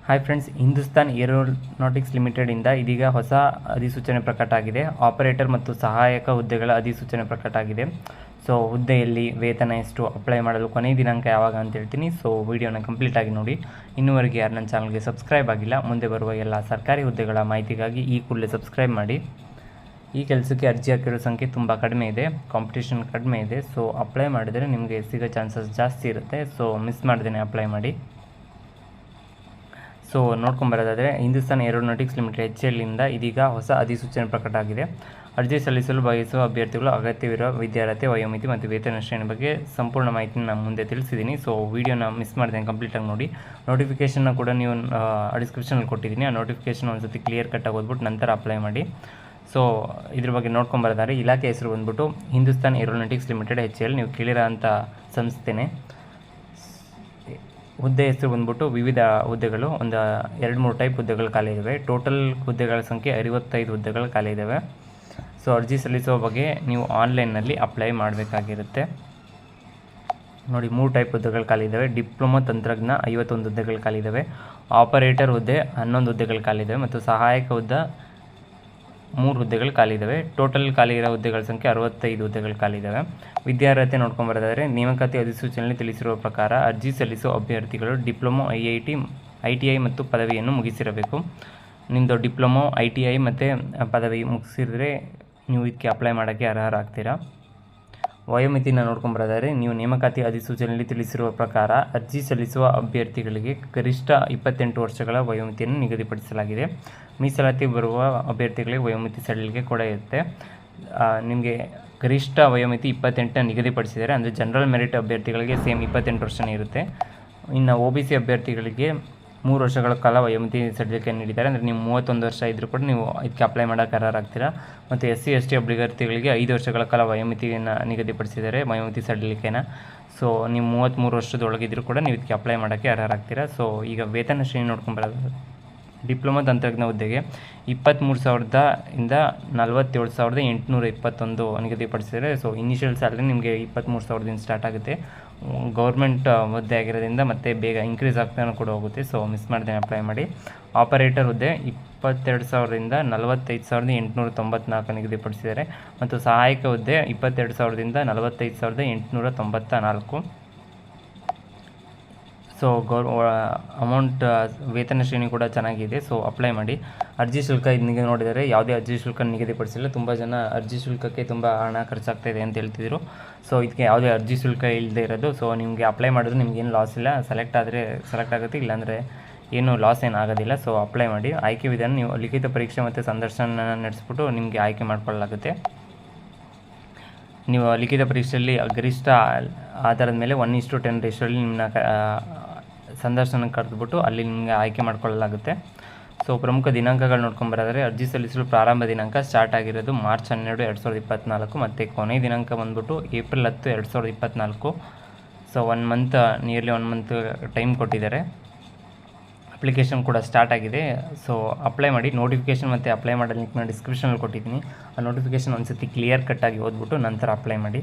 Hi friends, Hindustan aeronautics ಲಿಮಿಟೆಡಿಂದ ಇದೀಗ ಹೊಸ ಅಧಿಸೂಚನೆ ಪ್ರಕಟ ಆಗಿದೆ. ಆಪರೇಟರ್ ಮತ್ತು ಸಹಾಯಕ ಹುದ್ದೆಗಳ ಅಧಿಸೂಚನೆ ಪ್ರಕಟ ಆಗಿದೆ. ಸೊ ಹುದ್ದೆಯಲ್ಲಿ ವೇತನ ಎಷ್ಟು, ಅಪ್ಲೈ ಮಾಡಲು ಕೊನೆಯ ದಿನಾಂಕ ಯಾವಾಗ ಅಂತ ಹೇಳ್ತೀನಿ. ಸೊ ವಿಡಿಯೋನ ಕಂಪ್ಲೀಟ್ ಆಗಿ ನೋಡಿ. ಇನ್ನೂವರೆಗೆ ಯಾರು ನನ್ನ ಚಾನಲ್ಗೆ ಸಬ್ಸ್ಕ್ರೈಬ್ ಆಗಿಲ್ಲ, ಮುಂದೆ ಬರುವ ಎಲ್ಲ ಸರ್ಕಾರಿ ಹುದ್ದೆಗಳ ಮಾಹಿತಿಗಾಗಿ ಈ ಕೂಡಲೇ ಸಬ್ಸ್ಕ್ರೈಬ್ ಮಾಡಿ. ಈ ಕೆಲಸಕ್ಕೆ ಅರ್ಜಿ ಹಾಕಿರೋ ಸಂಖ್ಯೆ ತುಂಬ ಕಡಿಮೆ ಇದೆ, ಕಾಂಪಿಟೇಷನ್ ಕಡಿಮೆ ಇದೆ. ಸೊ ಅಪ್ಲೈ ಮಾಡಿದರೆ ನಿಮಗೆ ಸಿಗೋ ಚಾನ್ಸಸ್ ಜಾಸ್ತಿ ಇರುತ್ತೆ. ಸೊ ಮಿಸ್ ಮಾಡ್ದೇನೆ ಅಪ್ಲೈ ಮಾಡಿ. ಸೊ ನೋಡ್ಕೊಂಬರೋದಾದರೆ, ಹಿಂದೂಸ್ತಾನ್ ಏರೋನಾಟಿಕ್ಸ್ ಲಿಮಿಟೆಡ್ HAL ಇಂದ ಇದೀಗ ಹೊಸ ಅಧಿಸೂಚನೆ ಪ್ರಕಟ ಆಗಿದೆ. ಅರ್ಜಿ ಸಲ್ಲಿಸಲು ಬಯಸುವ ಅಭ್ಯರ್ಥಿಗಳು ಅಗತ್ಯವಿರುವ ವಿದ್ಯಾರ್ಹತೆ, ವಯೋಮಿತಿ ಮತ್ತು ವೇತನ ಶ್ರೇಣಿ ಬಗ್ಗೆ ಸಂಪೂರ್ಣ ಮಾಹಿತಿನ ನಾನು ಮುಂದೆ ತಿಳಿಸಿದ್ದೀನಿ. ಸೊ ವೀಡಿಯೋನ ಮಿಸ್ ಮಾಡಿದೆ ಕಂಪ್ಲೀಟಾಗಿ ನೋಡಿ. ನೋಟಿಫಿಕೇಷನ್ನ ಕೂಡ ನೀವು ಡಿಸ್ಕ್ರಿಪ್ಷನಲ್ಲಿ ಕೊಟ್ಟಿದ್ದೀನಿ. ಆ ನೋಟಿಫಿಕೇಷನ್ ಒಂದು ಸತಿ ಕ್ಲಿಯರ್ ಕಟ್ಟಾಗಿ ಓದ್ಬಿಟ್ಟು ನಂತರ ಅಪ್ಲೈ ಮಾಡಿ. ಸೊ ಇದ್ರ ಬಗ್ಗೆ ನೋಡ್ಕೊಂಬರೋದಾದ್ರೆ, ಇಲಾಖೆ ಹೆಸರು ಬಂದ್ಬಿಟ್ಟು ಹಿಂದೂಸ್ತಾನ್ ಏರೋನಾಟಿಕ್ಸ್ ಲಿಮಿಟೆಡ್ HAL. ನೀವು ಕೇಳಿರೋ ಅಂಥ ಸಂಸ್ಥೆನೇ. ಹುದ್ದೆ ಹೆಸರು ಬಂದ್ಬಿಟ್ಟು ವಿವಿಧ ಹುದ್ದೆಗಳು, ಒಂದು 2-3 ಟೈಪ್ ಹುದ್ದೆಗಳು ಖಾಲಿ ಇದ್ದಾವೆ. ಟೋಟಲ್ ಹುದ್ದೆಗಳ ಸಂಖ್ಯೆ 65 ಹುದ್ದೆಗಳು ಖಾಲಿ ಇದ್ದಾವೆ. ಸೊ ಅರ್ಜಿ ಸಲ್ಲಿಸುವ ಬಗ್ಗೆ ನೀವು ಆನ್ಲೈನ್ನಲ್ಲಿ ಅಪ್ಲೈ ಮಾಡಬೇಕಾಗಿರುತ್ತೆ. ನೋಡಿ, 3 ಟೈಪ್ ಹುದ್ದೆಗಳು ಖಾಲಿ ಇದ್ದಾವೆ. ಡಿಪ್ಲೊಮಾ ತಂತ್ರಜ್ಞ 51 ಹುದ್ದೆಗಳು ಖಾಲಿ ಇದ್ದಾವೆ. ಆಪರೇಟರ್ ಹುದ್ದೆ 11 ಹುದ್ದೆಗಳು ಖಾಲಿ ಇದ್ದಾವೆ ಮತ್ತು ಸಹಾಯಕ ಹುದ್ದೆ 3 ಹುದ್ದೆಗಳು ಖಾಲಿ ಇದ್ದಾವೆ. ಟೋಟಲ್ ಖಾಲಿ ಇರೋ ಹುದ್ದೆಗಳ ಸಂಖ್ಯೆ 65 ಹುದ್ದೆಗಳು ಖಾಲಿ ಇದ್ದಾವೆ. ವಿದ್ಯಾರ್ಹತೆ ನೋಡ್ಕೊಂಬರೋದಾದರೆ, ನೇಮಕಾತಿ ಅಧಿಸೂಚನೆಯಲ್ಲಿ ತಿಳಿಸಿರುವ ಪ್ರಕಾರ ಅರ್ಜಿ ಸಲ್ಲಿಸುವ ಅಭ್ಯರ್ಥಿಗಳು ಡಿಪ್ಲೊಮೊ, ITI ಮತ್ತು ಪದವಿಯನ್ನು ಮುಗಿಸಿರಬೇಕು. ನಿಮ್ಮದು ಡಿಪ್ಲೊಮೊ, ITI ಮತ್ತು ಪದವಿ ಮುಗಿಸಿದ್ರೆ ನೀವು ಇದಕ್ಕೆ ಅಪ್ಲೈ ಮಾಡೋಕ್ಕೆ ಅರ್ಹರಾಗ್ತೀರಾ. ವಯೋಮಿತಿನ ನೋಡ್ಕೊಂಬರೋದಾದರೆ, ನೀವು ನೇಮಕಾತಿ ಅಧಿಸೂಚನೆಯಲ್ಲಿ ತಿಳಿಸಿರುವ ಪ್ರಕಾರ ಅರ್ಜಿ ಸಲ್ಲಿಸುವ ಅಭ್ಯರ್ಥಿಗಳಿಗೆ ಗರಿಷ್ಠ 28 ವರ್ಷಗಳ ವಯೋಮಿತಿಯನ್ನು ನಿಗದಿಪಡಿಸಲಾಗಿದೆ. ಮೀಸಲಾತಿ ಬರುವ ಅಭ್ಯರ್ಥಿಗಳಿಗೆ ವಯೋಮಿತಿ ಸಡಿಲಿಕೆ ಕೂಡ ಇರುತ್ತೆ. ನಿಮಗೆ ಗರಿಷ್ಠ ವಯೋಮಿತಿ 28 ನಿಗದಿಪಡಿಸಿದ್ದಾರೆ. ಅಂದರೆ ಜನರಲ್ ಮೆರಿಟ್ ಅಭ್ಯರ್ಥಿಗಳಿಗೆ ಸೇಮ್ 28 ವರ್ಷನೇ ಇರುತ್ತೆ. ಇನ್ನು OBC ಅಭ್ಯರ್ಥಿಗಳಿಗೆ 3 ವರ್ಷಗಳ ಕಾಲ ವಯೋಮಿತಿ ಸಡಿಲಿಕೆ ನೀಡಿದ್ದಾರೆ. ಅಂದರೆ ನೀವು 31 ವರ್ಷ ಇದ್ದರೂ ಕೂಡ ನೀವು ಇದಕ್ಕೆ ಅಪ್ಲೈ ಮಾಡೋಕೆ ಅರ್ಹರಾಗ್ತೀರಾ. ಮತ್ತು SC/ST ಅಭ್ಯರ್ಥಿಗಳಿಗೆ 5 ವರ್ಷಗಳ ಕಾಲ ವಯೋಮಿತಿಯನ್ನು ನಿಗದಿಪಡಿಸಿದ್ದಾರೆ, ವಯೋಮಿತಿ ಸಡಿಲಿಕೆನ. ಸೊ ನೀವು 33 ವರ್ಷದೊಳಗಿದ್ರೂ ಕೂಡ ನೀವು ಇದಕ್ಕೆ ಅಪ್ಲೈ ಮಾಡೋಕ್ಕೆ ಅರ್ಹರಾಗ್ತೀರಾ. ಸೊ ಈಗ ವೇತನ ಶ್ರೇಣಿ ನೋಡ್ಕೊಂಬರೋದು, ಡಿಪ್ಲೊಮಾ ತಂತ್ರಜ್ಞ ಹುದ್ದೆಗೆ 23,000 ಇಂದ 47,821 ನಿಗದಿಪಡಿಸಿದರೆ. ಸೊ ಇನಿಷಿಯಲ್ ಸ್ಯಾಲ್ರಿ ನಿಮಗೆ 23,000ದಿಂದ ಸ್ಟಾರ್ಟ್ ಆಗುತ್ತೆ. ಗೌರ್ಮೆಂಟ್ ಹುದ್ದೆ ಆಗಿರೋದ್ರಿಂದ ಮತ್ತೆ ಬೇಗ ಇನ್ಕ್ರೀಸ್ ಆಗ್ತಾನೆ ಕೂಡ ಹೋಗುತ್ತೆ. ಸೊ ಮಿಸ್ ಮಾಡದೆ ಅಪ್ಲೈ ಮಾಡಿ. ಆಪರೇಟರ್ ಹುದ್ದೆ 22,000ರಿಂದ 45,894 ನಿಗದಿಪಡಿಸಿದ್ದಾರೆ ಮತ್ತು ಸಹಾಯಕ ಹುದ್ದೆ 22,000ದಿಂದ 45,894. ಸೊ ಅಮೌಂಟ್ ವೇತನ ಶ್ರೇಣಿ ಕೂಡ ಚೆನ್ನಾಗಿದೆ. ಸೊ ಅಪ್ಲೈ ಮಾಡಿ. ಅರ್ಜಿ ಶುಲ್ಕ ಇದಕ್ಕೆ ನೋಡಿದರೆ ಯಾವುದೇ ಅರ್ಜಿ ಶುಲ್ಕ ನಿಗದಿಪಡಿಸಿಲ್ಲ. ತುಂಬ ಜನ ಅರ್ಜಿ ಶುಲ್ಕಕ್ಕೆ ತುಂಬ ಹಣ ಖರ್ಚಾಗ್ತಾಯಿದೆ ಅಂತ ಹೇಳ್ತಿದ್ರು. ಸೊ ಇದಕ್ಕೆ ಯಾವುದೇ ಅರ್ಜಿ ಶುಲ್ಕ ಇಲ್ಲದೆ ಇರೋದು. ಸೊ ನಿಮಗೆ ಅಪ್ಲೈ ಮಾಡಿದ್ರೆ ನಿಮ್ಗೇನು ಲಾಸ್ ಇಲ್ಲ. ಸೆಲೆಕ್ಟ್ ಆಗುತ್ತೆ, ಇಲ್ಲಾಂದರೆ ಏನು ಲಾಸ್ ಏನು ಆಗೋದಿಲ್ಲ. ಸೊ ಅಪ್ಲೈ ಮಾಡಿ. ಆಯ್ಕೆ ವಿಧಾನ, ನೀವು ಲಿಖಿತ ಪರೀಕ್ಷೆ ಮತ್ತು ಸಂದರ್ಶನ ನಡೆಸ್ಬಿಟ್ಟು ನಿಮಗೆ ಆಯ್ಕೆ ಮಾಡಿಕೊಳ್ಳಲಾಗುತ್ತೆ. ನೀವು ಲಿಖಿತ ಪರೀಕ್ಷೆಯಲ್ಲಿ ಗರಿಷ್ಠ ಆಧಾರದ ಮೇಲೆ 1:10 ರೇಷಿಯೋಲ್ಲಿ ನಿಮ್ಮನ್ನ ಸಂದರ್ಶನಕ್ಕೆ ಕರೆದುಬಿಟ್ಟು ಅಲ್ಲಿ ನಿಮಗೆ ಆಯ್ಕೆ ಮಾಡಿಕೊಳ್ಳಲಾಗುತ್ತೆ. ಸೊ ಪ್ರಮುಖ ದಿನಾಂಕಗಳು ನೋಡ್ಕೊಂಬರೋದಾದರೆ, ಅರ್ಜಿ ಸಲ್ಲಿಸಲು ಪ್ರಾರಂಭ ದಿನಾಂಕ ಸ್ಟಾರ್ಟ್ ಆಗಿರೋದು March 12, 2024 ಮತ್ತು ಕೊನೆಯ ದಿನಾಂಕ ಬಂದ್ಬಿಟ್ಟು April 10, 2024. So nearly 1 month time ಕೊಟ್ಟಿದ್ದಾರೆ. ಅಪ್ಲಿಕೇಶನ್ ಕೂಡ ಸ್ಟಾರ್ಟ್ ಆಗಿದೆ. ಸೊ ಅಪ್ಲೈ ಮಾಡಿ. ನೋಟಿಫಿಕೇಷನ್ ಮತ್ತು ಅಪ್ಲೈ ಮಾಡೋ ಲಿಂಕ್ನ ಡಿಸ್ಕ್ರಿಪ್ಷನಲ್ಲಿ ಕೊಟ್ಟಿದ್ದೀನಿ. ಆ ನೋಟಿಫಿಕೇಷನ್ ಒಂದು ಸತಿ ಕ್ಲಿಯರ್ ಕಟ್ಟಾಗಿ ಓದ್ಬಿಟ್ಟು ನಂತರ ಅಪ್ಲೈ ಮಾಡಿ.